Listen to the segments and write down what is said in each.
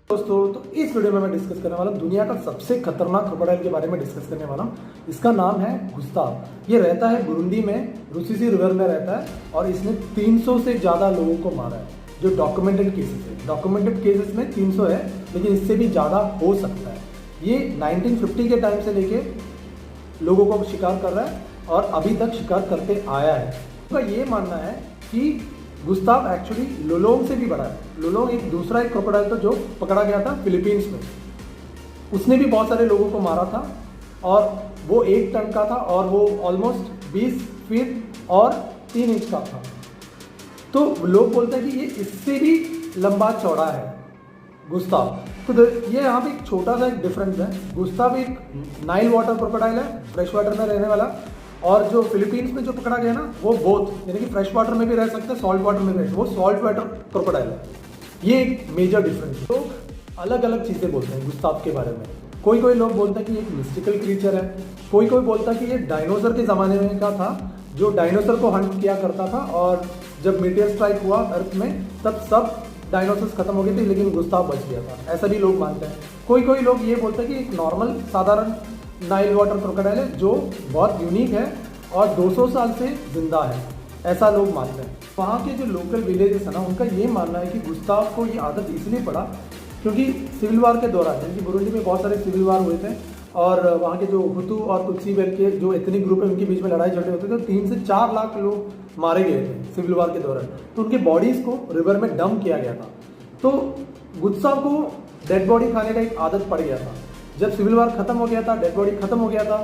दोस्तों, तो इस वीडियो में मैं डिस्कस करने वाला हूँ दुनिया का सबसे खतरनाक क्रोकोडाइल के बारे में डिस्कस करने वाला हूँ। इसका नाम है गुस्ताव। ये रहता है बुरुंडी में, रूसीसी रिवर में रहता है और इसने 300 से ज़्यादा लोगों को मारा है जो डॉक्यूमेंटेड केसेस है। डॉक्यूमेंटेड केसेस में 300 है, लेकिन इससे भी ज़्यादा हो सकता है। ये 1950 के टाइम से लेके लोगों को शिकार कर रहा है और अभी तक शिकार करते आया है। उनका ये मानना है कि गुस्ताव एक्चुअली लुलोंग से भी बड़ा है। लुलोंग एक दूसरा क्रोकोडाइल था जो पकड़ा गया था फिलीपींस में। उसने भी बहुत सारे लोगों को मारा था और वो 1 टन का था और वो ऑलमोस्ट 20 फीट और 3 इंच का था। तो लोग बोलते हैं कि ये इससे भी लंबा चौड़ा है गुस्ताव। तो ये यहाँ पे एक छोटा सा एक डिफरेंस है। गुस्ताव एक नाइल वाटर क्रोकोडाइल है, फ्रेश वाटर में रहने वाला, और जो फिलीपींस में जो पकड़ा गया ना वो बोथ, यानी कि फ्रेश वाटर में भी रह सकते हैं, सॉल्ट वाटर में भी, वो सॉल्ट वाटर क्रोकोडाइल है। ये एक मेजर डिफरेंस है। तो अलग अलग चीज़ें बोलते हैं गुस्ताव के बारे में। कोई लोग बोलते हैं कि एक मिस्टिकल क्रीचर है, कोई बोलता है कि ये डायनासोर के ज़माने में का था जो डायनासोर को हंट किया करता था, और जब मीटियर स्ट्राइक हुआ अर्थ में तब सब डायनासोर्स खत्म हो गए थे, लेकिन गुस्ताव बच गया था। ऐसा भी लोग मानते हैं। कोई लोग ये बोलते हैं कि एक नॉर्मल साधारण नाइल वाटर क्रोकोडाइल है जो बहुत यूनिक है और 200 साल से जिंदा है, ऐसा लोग मानते हैं। वहाँ के जो लोकल विलेजेस है ना, उनका ये मानना है कि गुस्ताव को ये आदत इसलिए पड़ा क्योंकि सिविल वार के दौरान, यानी कि बुरुंडी में बहुत सारे सिविल वार हुए थे और वहाँ के जो हुतू और तुत्सी बेल के जो एथनिक ग्रुप है उनके बीच में लड़ाई झगड़े होते थे। 3 से 4 लाख लोग मारे गए थे सिविल वार के दौरान। तो उनके बॉडीज़ को रिवर में डंप किया गया था। तो गुस्ताव को डेड बॉडी खाने का एक आदत पड़ गया था। जब सिविल वार खत्म हो गया था, डेड बॉडी खत्म हो गया था,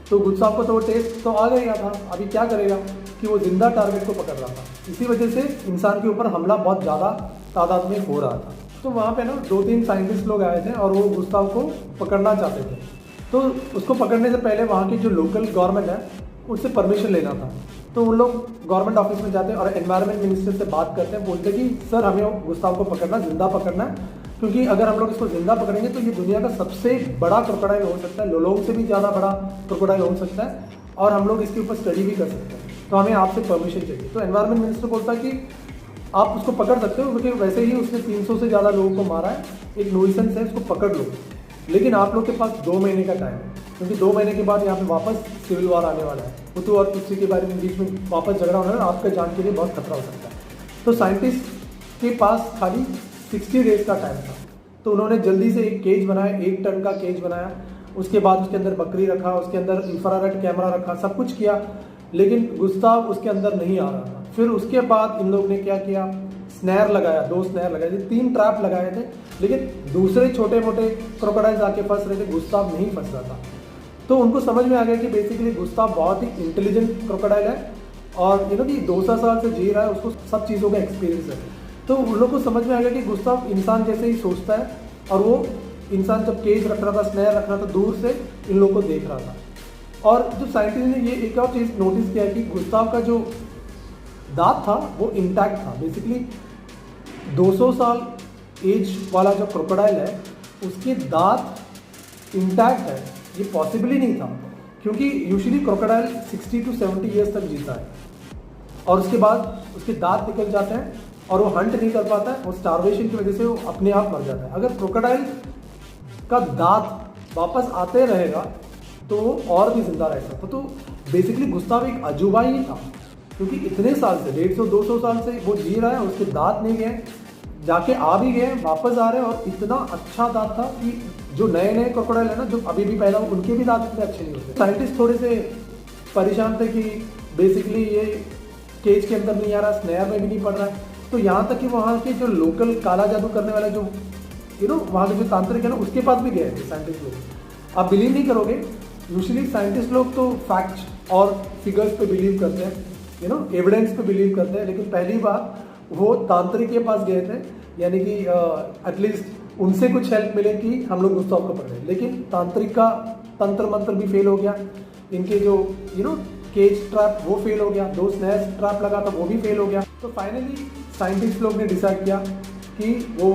तो गुस्ताव को तो वो टेस्ट तो आ गया था। अभी क्या करेगा कि वो जिंदा टारगेट को पकड़ रहा था। इसी वजह से इंसान के ऊपर हमला बहुत ज़्यादा तादाद में हो रहा था। तो वहाँ पे ना 2-3 साइंटिस्ट लोग आए थे और वो गुस्ताव को पकड़ना चाहते थे। तो उसको पकड़ने से पहले वहाँ की जो लोकल गवर्नमेंट है उससे परमिशन लेना था। तो उन लोग गवर्नमेंट ऑफिस में जाते हैं और एनवायरनमेंट मिनिस्टर से बात करते हैं, बोलते कि सर हमें गुस्ताव को पकड़ना, जिंदा पकड़ना है, क्योंकि अगर हम लोग इसको जिंदा पकड़ेंगे तो ये दुनिया का सबसे बड़ा क्रोकोडाइल हो सकता है, लुलोंग से भी ज़्यादा बड़ा क्रोकोडाइल हो सकता है, और हम लोग इसके ऊपर स्टडी भी कर सकते हैं। तो हमें आपसे परमिशन चाहिए। तो एनवायरनमेंट मिनिस्टर बोलता है कि आप उसको पकड़ सकते हो, क्योंकि वैसे ही उसने 300 से ज़्यादा लोगों को मारा है, एक न्यूसेंस है, उसको पकड़ लो, लेकिन आप लोग के पास 2 महीने का टाइम है, क्योंकि 2 महीने के बाद यहाँ पे वापस सिविल वार आने वाला है। हुतू और तुत्सी के बारे में बीच में वापस झगड़ा होना है, आपका जान के लिए बहुत खतरा हो सकता है। तो साइंटिस्ट के पास खाली 60 डेज का टाइम था। तो उन्होंने जल्दी से एक केज बनाया, 1 टन का केज बनाया। उसके बाद उसके अंदर बकरी रखा, उसके अंदर इंफ्रारेड कैमरा रखा, सब कुछ किया, लेकिन गुस्ताव उसके अंदर नहीं आ रहा था। फिर उसके बाद इन लोग ने क्या किया, स्नैर लगाया, 2 स्नैर लगाए थे, 3 ट्रैप लगाए थे, लेकिन दूसरे छोटे मोटे क्रोकोडाइल्स आके फंस रहे थे, गुस्ताव नहीं फंस रहा था। तो उनको समझ में आ गया कि बेसिकली गुस्ताव बहुत ही इंटेलिजेंट क्रोकोडाइल है और कि 200 साल से जी रहा है, उसको सब चीज़ों का एक्सपीरियंस है। तो उन लोग को समझ में आ गया कि गुस्ताव इंसान जैसे ही सोचता है, और वो इंसान जब केज रख रहा था, स्नैर रख रहा था, दूर से इन लोग को देख रहा था। और जो साइंटिस्ट ने ये एक और चीज़ नोटिस किया कि गुस्ताव का जो दांत था वो इंटैक्ट था। बेसिकली 200 साल एज वाला जो क्रोकोडाइल है उसके दांत इंटैक्ट है, ये पॉसिबल ही नहीं था, क्योंकि यूजुअली क्रोकोडाइल 60 to 70 ईयर्स तक जीता है और उसके बाद उसके दांत निकल जाते हैं और वो हंट नहीं कर पाता है, और स्टारवेशन की वजह से वो अपने आप मर जाता है। अगर क्रोकोडाइल का दांत वापस आते रहेगा तो वो और भी जिंदा रह सकता। तो बेसिकली गुस्ताव एक अजूबा ही था, क्योंकि इतने साल से 150-200 साल से वो जी रहा है, उसके दांत नहीं गए, जाके आ भी गए, वापस आ रहे हैं, और इतना अच्छा दांत था कि जो नए क्रोकोडाइल है ना, जो अभी भी पैदा हुए, उनके भी दांत इतने अच्छे नहीं होते। साइंटिस्ट थोड़े से परेशान थे कि बेसिकली ये केज के अंदर नहीं आ रहा, स्नैर में भी नहीं पड़ रहा है। तो यहाँ तक कि वहाँ के जो लोकल काला जादू करने वाले जो वहाँ के जो तांत्रिक है ना, उसके पास भी गए थे साइंटिस्ट लोग। आप बिलीव नहीं करोगे, यूजुअली साइंटिस्ट लोग तो फैक्ट और फिगर्स पे बिलीव करते हैं, एविडेंस पे बिलीव करते हैं, लेकिन पहली बार वो तांत्रिक के पास गए थे, यानी कि एटलीस्ट उनसे कुछ हेल्प मिले कि हम लोग गुस्ताव को पकड़े। लेकिन तांत्रिक का तंत्र मंत्र भी फेल हो गया, इनके जो केज ट्रैप वो फेल हो गया, 2 स्नैर ट्रैप लगा था वो भी फेल हो गया। तो फाइनली साइंटिस्ट लोग ने डिसाइड किया कि वो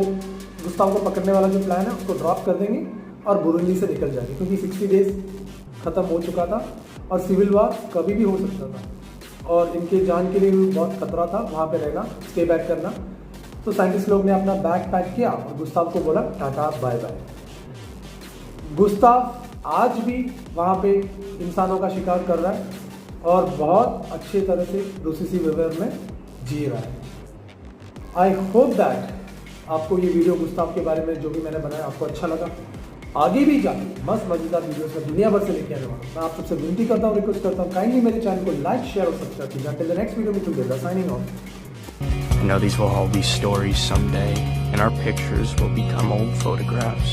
गुस्ताव को पकड़ने वाला जो प्लान है उसको ड्रॉप कर देंगे और बुरुंडी से निकल जाएंगे, क्योंकि 60 डेज खत्म हो चुका था और सिविल वार कभी भी हो सकता था और इनके जान के लिए भी बहुत खतरा था वहाँ पे रहना, स्टे बैक करना। तो साइंटिस्ट लोग ने अपना बैग पैक किया और गुस्ताव को बोला टाटा बाय बाय। गुस्ताव आज भी वहाँ पे इंसानों का शिकार कर रहा है और बहुत अच्छे तरह से रूसीसी रिवर में जी रहा है। आई होप दैट आपको ये वीडियो गुस्ताव के बारे में जो भी मैंने बनाया आपको अच्छा लगा। आगे भी जाके मस्त मजेदार वीडियोस में दुनिया भर से लेके आने वाला हूँ। मैं आप सबसे विनती करता हूँ, रिक्वेस्ट करता हूँ, काइंडली मेरे चैनल को लाइक शेयर और सब्सक्राइब कीजिए। Until the next video में together signing off. I know these will all be stories someday, and our pictures will become old photographs.